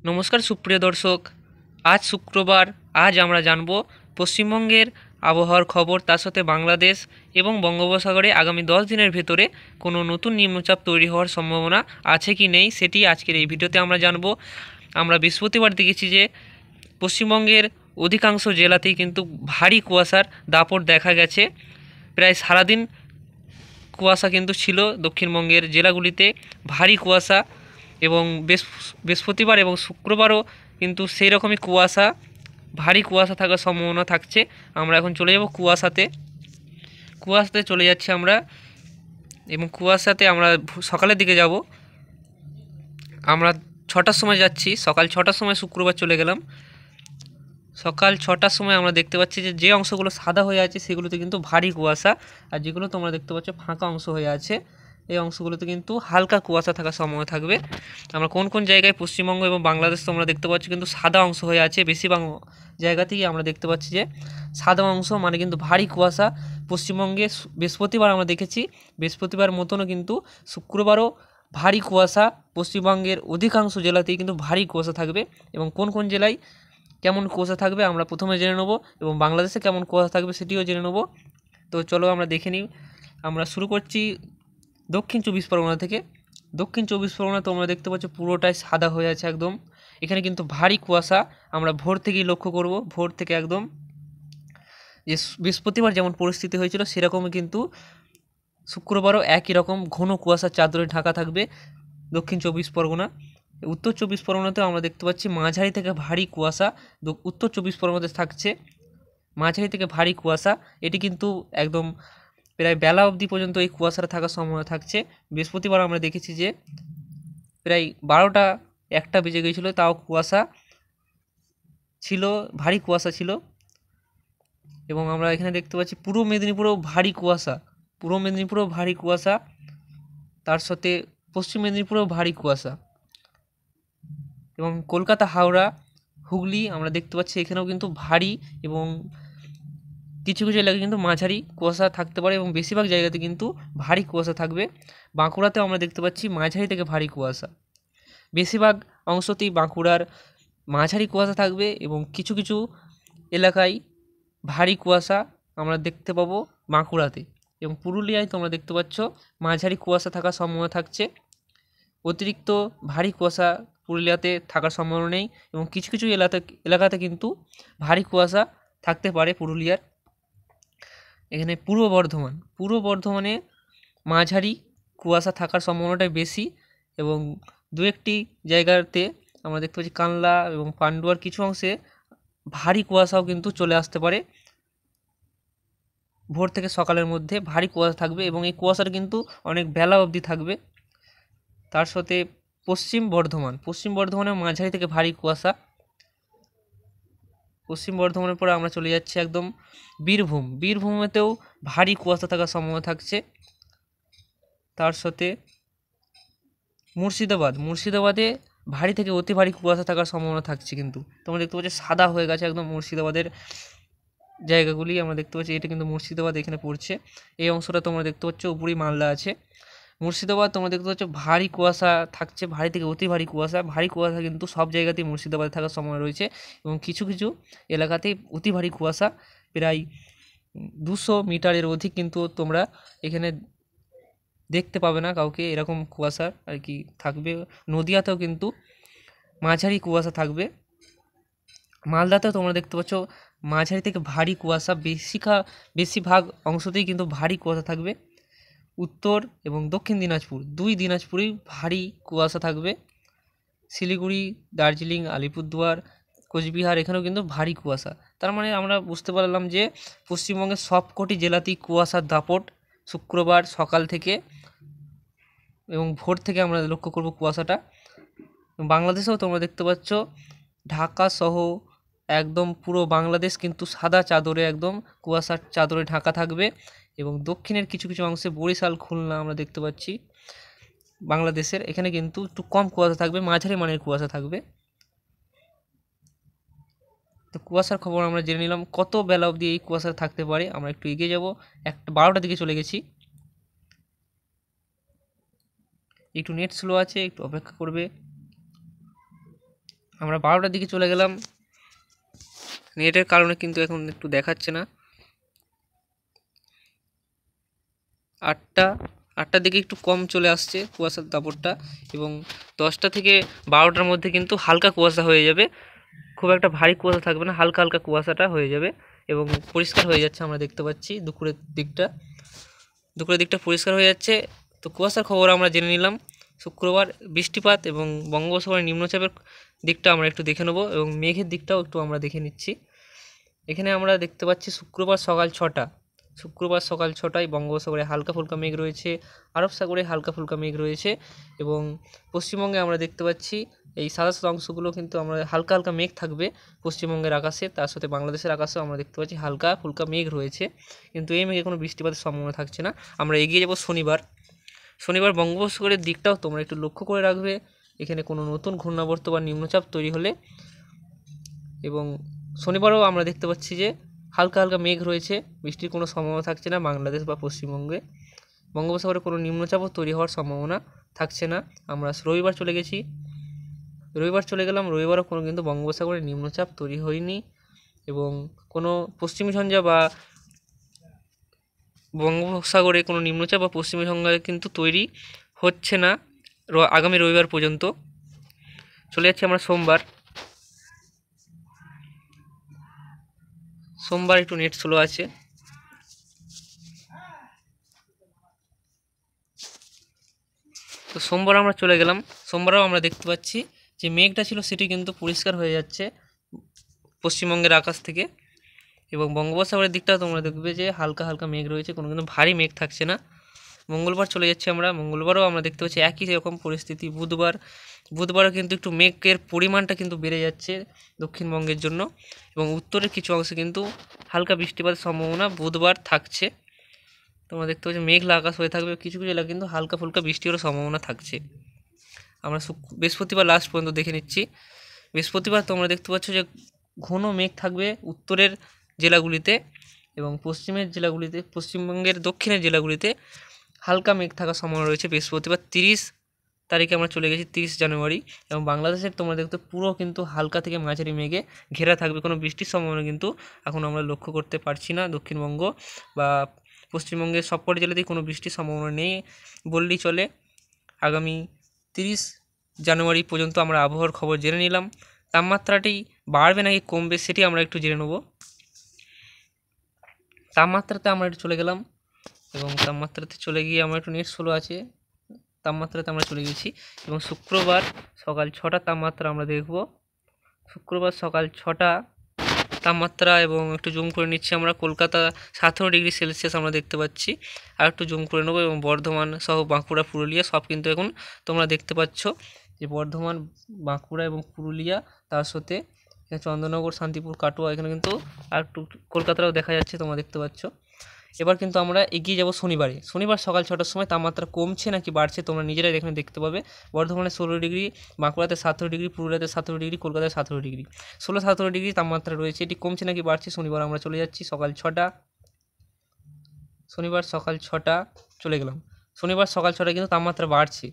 নমস্কার সুপ্রিয় দর্শক, আজ শুক্রবার। আজ আমরা জানব পশ্চিমবঙ্গের আবহাওয়ার খবর, তার সাথে বাংলাদেশ এবং বঙ্গোপসাগরে আগামী 10 দিনের ভেতরে কোনো নতুন নিম্নচাপ তৈরি হওয়ার সম্ভাবনা আছে কি নেই, সেটি আজকের এই ভিডিওতে আমরা জানব। আমরা বৃহস্পতিবার দেখেছি যে পশ্চিমবঙ্গের অধিকাংশ জেলাতেই কিন্তু ভারী কুয়াশার দাপট দেখা গেছে। প্রায় সারাদিন কুয়াশা কিন্তু ছিল দক্ষিণবঙ্গের জেলাগুলিতে, ভারী কুয়াশা। এবং বৃহস্পতিবার এবং শুক্রবারও কিন্তু সেই রকমই কুয়াশা, ভারী কুয়াশা থাকার সম্ভাবনা থাকছে। আমরা এখন চলে যাব কুয়াশাতে চলে যাচ্ছি আমরা, এবং কুয়াশাতে আমরা সকালের দিকে যাব। আমরা 6টার সময় যাচ্ছি, সকাল 6টার সময় শুক্রবার চলে গেলাম। সকাল 6টার সময় আমরা দেখতে পাচ্ছি যে অংশগুলো সাদা হয়ে আছে সেগুলোতে কিন্তু ভারী কুয়াশা, আর যেগুলো তোমরা দেখতে পাচ্ছ ফাঁকা অংশ হয়ে আছে এই অংশগুলোতে কিন্তু হালকা কুয়াশা থাকার সম্ভাবনা থাকবে। আমরা কোন কোন জায়গায় পশ্চিমবঙ্গ এবং বাংলাদেশ তোমরা দেখতে পাচ্ছ কিন্তু সাদা অংশ হয়ে আছে, বেশিরভাগ জায়গাতেই আমরা দেখতে পাচ্ছি যে সাদা অংশ, মানে কিন্তু ভারী কুয়াশা। পশ্চিমবঙ্গে বৃহস্পতিবার আমরা দেখেছি, বৃহস্পতিবার মতনও কিন্তু শুক্রবারও ভারী কুয়াশা। পশ্চিমবঙ্গের অধিকাংশ জেলাতেই কিন্তু ভারী কুয়াশা থাকবে, এবং কোন কোন জেলায় কেমন কুয়াশা থাকবে আমরা প্রথমে জেনে নেব, এবং বাংলাদেশে কেমন কুয়াশা থাকবে সেটিও জেনে নেব। তো চলো আমরা দেখে নিই। আমরা শুরু করছি দক্ষিণ 24 পরগনা থেকে। দক্ষিণ 24 পরগনা তোমরা দেখতে পাচ্ছ পুরোটাই সাদা হয়ে আছে একদম। এখানে কিন্তু ভারী কুয়াশা আমরা ভোর থেকেই লক্ষ্য করব। ভোর থেকে একদম যে বৃহস্পতিবার যেমন পরিস্থিতি হয়েছিল সেরকমই কিন্তু শুক্রবারও একই রকম ঘন কুয়াশার চাদরে ঢাকা থাকবে দক্ষিণ 24 পরগনা। উত্তর 24 পরগনাতেও আমরা দেখতে পাচ্ছি মাঝারি থেকে ভারী কুয়াশা। উত্তর 24 পরগনাতে থাকছে মাঝারি থেকে ভারী কুয়াশা। এটি কিন্তু একদম প্রায় বেলা অবধি পর্যন্ত এই কুয়াশাটা থাকার সম্ভাবনা থাকছে। বৃহস্পতিবার আমরা দেখেছি যে প্রায় 12টা 1টা বেজে গিয়েছিল, তাও কুয়াশা ছিল, ভারী কুয়াশা ছিল। এবং আমরা এখানে দেখতে পাচ্ছি পূর্ব মেদিনীপুরেও ভারী কুয়াশা, পূর্ব মেদিনীপুরেও ভারী কুয়াশা, তার সাথে পশ্চিম মেদিনীপুরেও ভারী কুয়াশা। এবং কলকাতা, হাওড়া, হুগলি আমরা দেখতে পাচ্ছি এখানেও কিন্তু ভারী, এবং কিছু কিছু এলাকায় কিন্তু মাঝারি কুয়াশা থাকতে পারে, এবং বেশিরভাগ জায়গাতে কিন্তু ভারী কুয়াশা থাকবে। বাঁকুড়াতেও আমরা দেখতে পাচ্ছি মাঝারি থেকে ভারী কুয়াশা। বেশিরভাগ অংশতেই বাঁকুড়ার মাঝারি কুয়াশা থাকবে, এবং কিছু কিছু এলাকায় ভারী কুয়াশা আমরা দেখতে পাবো বাঁকুড়াতে। এবং পুরুলিয়ায় তোমরা দেখতে পাচ্ছ মাঝারি কুয়াশা থাকার সম্ভাবনা থাকছে। অতিরিক্ত ভারী কুয়াশা পুরুলিয়াতে থাকার সম্ভাবনা নেই, এবং কিছু কিছু এলাকাতে কিন্তু ভারী কুয়াশা থাকতে পারে পুরুলিয়ার। এখানে পূর্ব বর্ধমানে মাঝারি কুয়াশা থাকার সম্ভাবনাটাই বেশি, এবং দু একটি জায়গাতে আমরা দেখতে পাচ্ছি কানলা এবং পান্ডুয়ার কিছু অংশে ভারী কুয়াশাও কিন্তু চলে আসতে পারে। ভোর থেকে সকালের মধ্যে ভারী কুয়াশা থাকবে, এবং এই কুয়াশাটা কিন্তু অনেক বেলা অবধি থাকবে। তার সাথে পশ্চিম বর্ধমানে মাঝারি থেকে ভারী কুয়াশা। পশ্চিম বর্ধমানের পরে আমরা চলে যাচ্ছি একদম বীরভূমেতেও ভারী কুয়াশা থাকার সম্ভাবনা থাকছে। তার সাথে মুর্শিদাবাদে ভারী থেকে অতি ভারী কুয়াশা থাকার সম্ভাবনা থাকছে। কিন্তু তোমরা দেখতে পাচ্ছ সাদা হয়ে গেছে একদম মুর্শিদাবাদের জায়গাগুলি আমরা দেখতে পাচ্ছি। এটা কিন্তু মুর্শিদাবাদ এখানে পড়ছে, এই অংশটা তোমরা দেখতে পাচ্ছ, উপরেই মালদা আছে। মুর্শিদাবাদ তোমরা দেখতে পাচ্ছ ভারী কুয়াশা থাকছে, ভারী থেকে অতি ভারী কুয়াশা কিন্তু সব জায়গাতেই মুর্শিদাবাদে থাকার সম্ভাবনা রয়েছে, এবং কিছু কিছু এলাকাতেই অতি ভারী কুয়াশা প্রায় 200 মিটারের অধিক কিন্তু তোমরা এখানে দেখতে পাবে না কাউকে, এরকম কুয়াশা আর কি থাকবে। নদিয়াতেও কিন্তু মাঝারি কুয়াশা থাকবে। মালদাতেও তোমরা দেখতে পাচ্ছ মাঝারি থেকে ভারী কুয়াশা, বেশিরভাগ অংশতেই কিন্তু ভারী কুয়াশা থাকবে। উত্তর এবং দক্ষিণ দিনাজপুর, দুই দিনাজপুরেই ভারী কুয়াশা থাকবে। শিলিগুড়ি, দার্জিলিং, আলিপুরদুয়ার, কোচবিহার এখানেও কিন্তু ভারী কুয়াশা। তার মানে আমরা বুঝতে পারলাম যে পশ্চিমবঙ্গের সবকটি জেলাতেই কুয়াশার দাপট শুক্রবার সকাল থেকে, এবং ভোর থেকে আমরা লক্ষ্য করব কুয়াশাটা। বাংলাদেশেও তোমরা দেখতে পাচ্ছ ঢাকা সহ একদম পুরো বাংলাদেশ কিন্তু সাদা চাদরে, একদম কুয়াশার চাদরে ঢাকা থাকবে। এবং দক্ষিণের কিছু কিছু অংশে বরিশাল, খুলনা আমরা দেখতে পাচ্ছি বাংলাদেশের, এখানে কিন্তু একটু কম কুয়াশা থাকবে, মাঝারি মানের কুয়াশা থাকবে। তো কুয়াশার খবর আমরা জেনে নিলাম। কত বেলা অবধি এই কুয়াশা থাকতে পারে আমরা একটু এগিয়ে যাব। 12টার দিকে চলে গেছি। একটু নেট স্লো আছে, একটু অপেক্ষা করবে। আমরা 12টার দিকে চলে গেলাম, নেটের কারণে কিন্তু এখন একটু দেখাচ্ছে না। 8টার দিকে একটু কম চলে আসছে কুয়াশার দাপটটা, এবং 10টা থেকে 12টার মধ্যে কিন্তু হালকা কুয়াশা হয়ে যাবে, খুব একটা ভারী কুয়াশা থাকবে না, হালকা হালকা কুয়াশাটা হয়ে যাবে এবং পরিষ্কার হয়ে যাচ্ছে। আমরা দেখতে পাচ্ছি দুপুরের দিকটা পরিষ্কার হয়ে যাচ্ছে। তো কুয়াশার খবর আমরা জেনে নিলাম। শুক্রবার বৃষ্টিপাত এবং বঙ্গোপসাগরের নিম্নচাপের দিকটা আমরা একটু দেখে নেব, এবং মেঘের দিকটাও একটু আমরা দেখে নিচ্ছি। এখানে আমরা দেখতে পাচ্ছি শুক্রবার সকাল 6টায় বঙ্গোপসাগরে হালকা ফুলকা মেঘ রয়েছে, আরব সাগরে হালকা ফুলকা মেঘ রয়েছে, এবং পশ্চিমবঙ্গে আমরা দেখতে পাচ্ছি এই সাদা সাদা অংশগুলো কিন্তু আমরা হালকা হালকা মেঘ থাকবে পশ্চিমবঙ্গের আকাশে, তার সাথে বাংলাদেশের আকাশেও আমরা দেখতে পাচ্ছি হালকা ফুলকা মেঘ রয়েছে, কিন্তু এই মেঘে কোনো বৃষ্টিপাতের সম্ভাবনা থাকছে না। আমরা এগিয়ে যাব শনিবার বঙ্গোপসাগরের দিকটাও তোমরা একটু লক্ষ্য করে রাখবে, এখানে কোনো নতুন ঘূর্ণাবর্ত বা নিম্নচাপ তৈরি হলে। এবং শনিবারও আমরা দেখতে পাচ্ছি যে হালকা হালকা মেঘ রয়েছে, বৃষ্টির কোনো সম্ভাবনা থাকছে না বাংলাদেশ বা পশ্চিমবঙ্গে। বঙ্গোপসাগরে কোনো নিম্নচাপও তৈরি হওয়ার সম্ভাবনা থাকছে না। আমরা রবিবার চলে গেলাম, রবিবারও কোনো কিন্তু বঙ্গোপসাগরে নিম্নচাপ তৈরি হয়নি, এবং কোনো পশ্চিমী ঝঞ্ঝা বা বঙ্গোপসাগরে কোনো নিম্নচাপ বা পশ্চিমী ঝঞ্ঝা কিন্তু তৈরি হচ্ছে না আগামী রবিবার পর্যন্ত। চলে যাচ্ছি আমরা সোমবার একটু নেট স্লো আছে। তো সোমবার আমরা চলে গেলাম, সোমবারও আমরা দেখতে পাচ্ছি যে মেঘটা ছিল সেটি কিন্তু পরিষ্কার হয়ে যাচ্ছে পশ্চিমবঙ্গের আকাশ থেকে, এবং বঙ্গোপসাগরের দিকটাও তোমরা দেখবে যে হালকা হালকা মেঘ রয়েছে, কোনো কিন্তু ভারী মেঘ থাকছে না। মঙ্গলবার চলে যাচ্ছে আমরা, মঙ্গলবারও আমরা দেখতে পাচ্ছি একই রকম পরিস্থিতি। বুধবারও কিন্তু একটু মেঘের পরিমাণটা কিন্তু বেড়ে যাচ্ছে দক্ষিণবঙ্গের জন্য, এবং উত্তরের কিছু অংশে কিন্তু হালকা বৃষ্টিপাতের সম্ভাবনা বুধবার থাকছে। তোমরা দেখতে পাচ্ছি মেঘলা আকাশ হয়ে থাকবে, কিছু কিছু এলাকা কিন্তু হালকা ফুলকা বৃষ্টিরও সম্ভাবনা থাকছে। আমরা বৃহস্পতিবার লাস্ট পর্যন্ত দেখে নিচ্ছি। বৃহস্পতিবার তোমরা দেখতে পাচ্ছ যে ঘন মেঘ থাকবে উত্তরের জেলাগুলিতে, এবং পশ্চিমবঙ্গের দক্ষিণের জেলাগুলিতে হালকা মেঘ থাকার সম্ভাবনা রয়েছে। বৃহস্পতিবার 30 তারিখে আমরা চলে গেছি, 30 জানুয়ারি, এবং বাংলাদেশের তোমরা দেখতে পুরো কিন্তু হালকা থেকে মাঝারি মেঘে ঘেরা থাকবে, কোনো বৃষ্টির সম্ভাবনা কিন্তু এখন আমরা লক্ষ্য করতে পারছি না। দক্ষিণবঙ্গ বা পশ্চিমবঙ্গের সবকটি জেলাতেই কোনো বৃষ্টির সম্ভাবনা নেই বললেই চলে। আগামী 30 জানুয়ারি পর্যন্ত আমরা আবহাওয়ার খবর জেনে নিলাম। তাপমাত্রাটি বাড়বে নাকি কমবে সেটি আমরা একটু জেনে নেব। তাপমাত্রাতে আমরা একটু চলে গেলাম, এবং তাপমাত্রাতে চলে গিয়ে আমরা একটু নেট স্লো আছে, তাপমাত্রাতে আমরা চলে গেছি, এবং শুক্রবার সকাল 6টা তাপমাত্রা আমরা দেখব। শুক্রবার সকাল 6টা তাপমাত্রা, এবং একটু জুম করে নিচ্ছি আমরা, কলকাতা 17 ডিগ্রি সেলসিয়াস আমরা দেখতে পাচ্ছি, আর একটু জুম করে নেবো, এবং বর্ধমান সহ বাঁকুড়া পুরুলিয়া সব কিন্তু এখন তোমরা দেখতে পাচ্ছ যে বর্ধমান, বাঁকুড়া এবং পুরুলিয়া, তার সাথে চন্দননগর, শান্তিপুর, কাটোয়া, এখানে কিন্তু আর একটু কলকাতাও দেখা যাচ্ছে, তোমরা দেখতে পাচ্ছ। এবার কিন্তু আমরা এগিয়ে যাব শনিবার সকাল 6টার সময় তাপমাত্রা কমছে নাকি বাড়ছে তোমরা নিজেরাই এখানে দেখতে পাবে। বর্ধমানে 16 ডিগ্রি, বাঁকুড়াতে 17 ডিগ্রি, পুরুলিয়াতে 17 ডিগ্রি, কলকাতায় 17 ডিগ্রি, 16-17 ডিগ্রি তাপমাত্রা রয়েছে। এটি কমছে নাকি বাড়ছে শনিবার আমরা চলে যাচ্ছি শনিবার সকাল 6টা চলে গেলাম। শনিবার সকাল 6টায় কিন্তু তাপমাত্রা বাড়ছে,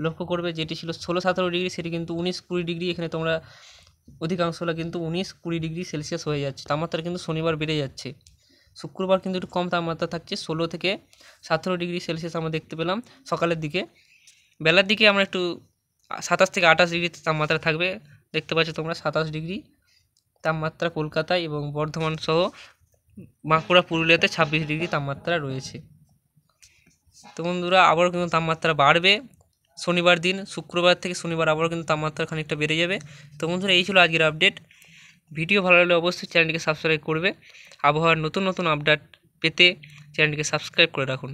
লক্ষ্য করবে যেটি ছিল 16-17 ডিগ্রি সেটি কিন্তু 19-20 ডিগ্রি, এখানে তোমরা অধিকাংশটা কিন্তু 19-20 ডিগ্রি সেলসিয়াস হয়ে যাচ্ছে, তাপমাত্রা কিন্তু শনিবার বেড়ে যাচ্ছে। শুক্রবার কিন্তু একটু কম তাপমাত্রা থাকছে, 16-17 ডিগ্রি সেলসিয়াস আমরা দেখতে পেলাম সকালের দিকে। বেলার দিকে আমরা একটু 27-28 ডিগ্রি তাপমাত্রা থাকবে, দেখতে পাচ্ছ তোমরা 27 ডিগ্রি তাপমাত্রা কলকাতায়, এবং বর্ধমান সহ বাঁকুড়া পুরুলিয়াতে 26 ডিগ্রি তাপমাত্রা রয়েছে। তো বন্ধুরা আবারও কিন্তু তাপমাত্রা বাড়বে শনিবার দিন, শুক্রবার থেকে শনিবার আবারও কিন্তু তাপমাত্রা খানিকটা বেড়ে যাবে। তো বন্ধুরা এই ছিল আজকের আপডেট। ভিডিও ভালো লাগলে অবশ্যই চ্যানেলটিকে সাবস্ক্রাইব করবে। আবহাওয়ার নতুন নতুন আপডেট পেতে চ্যানেলটিকে সাবস্ক্রাইব করে রাখুন।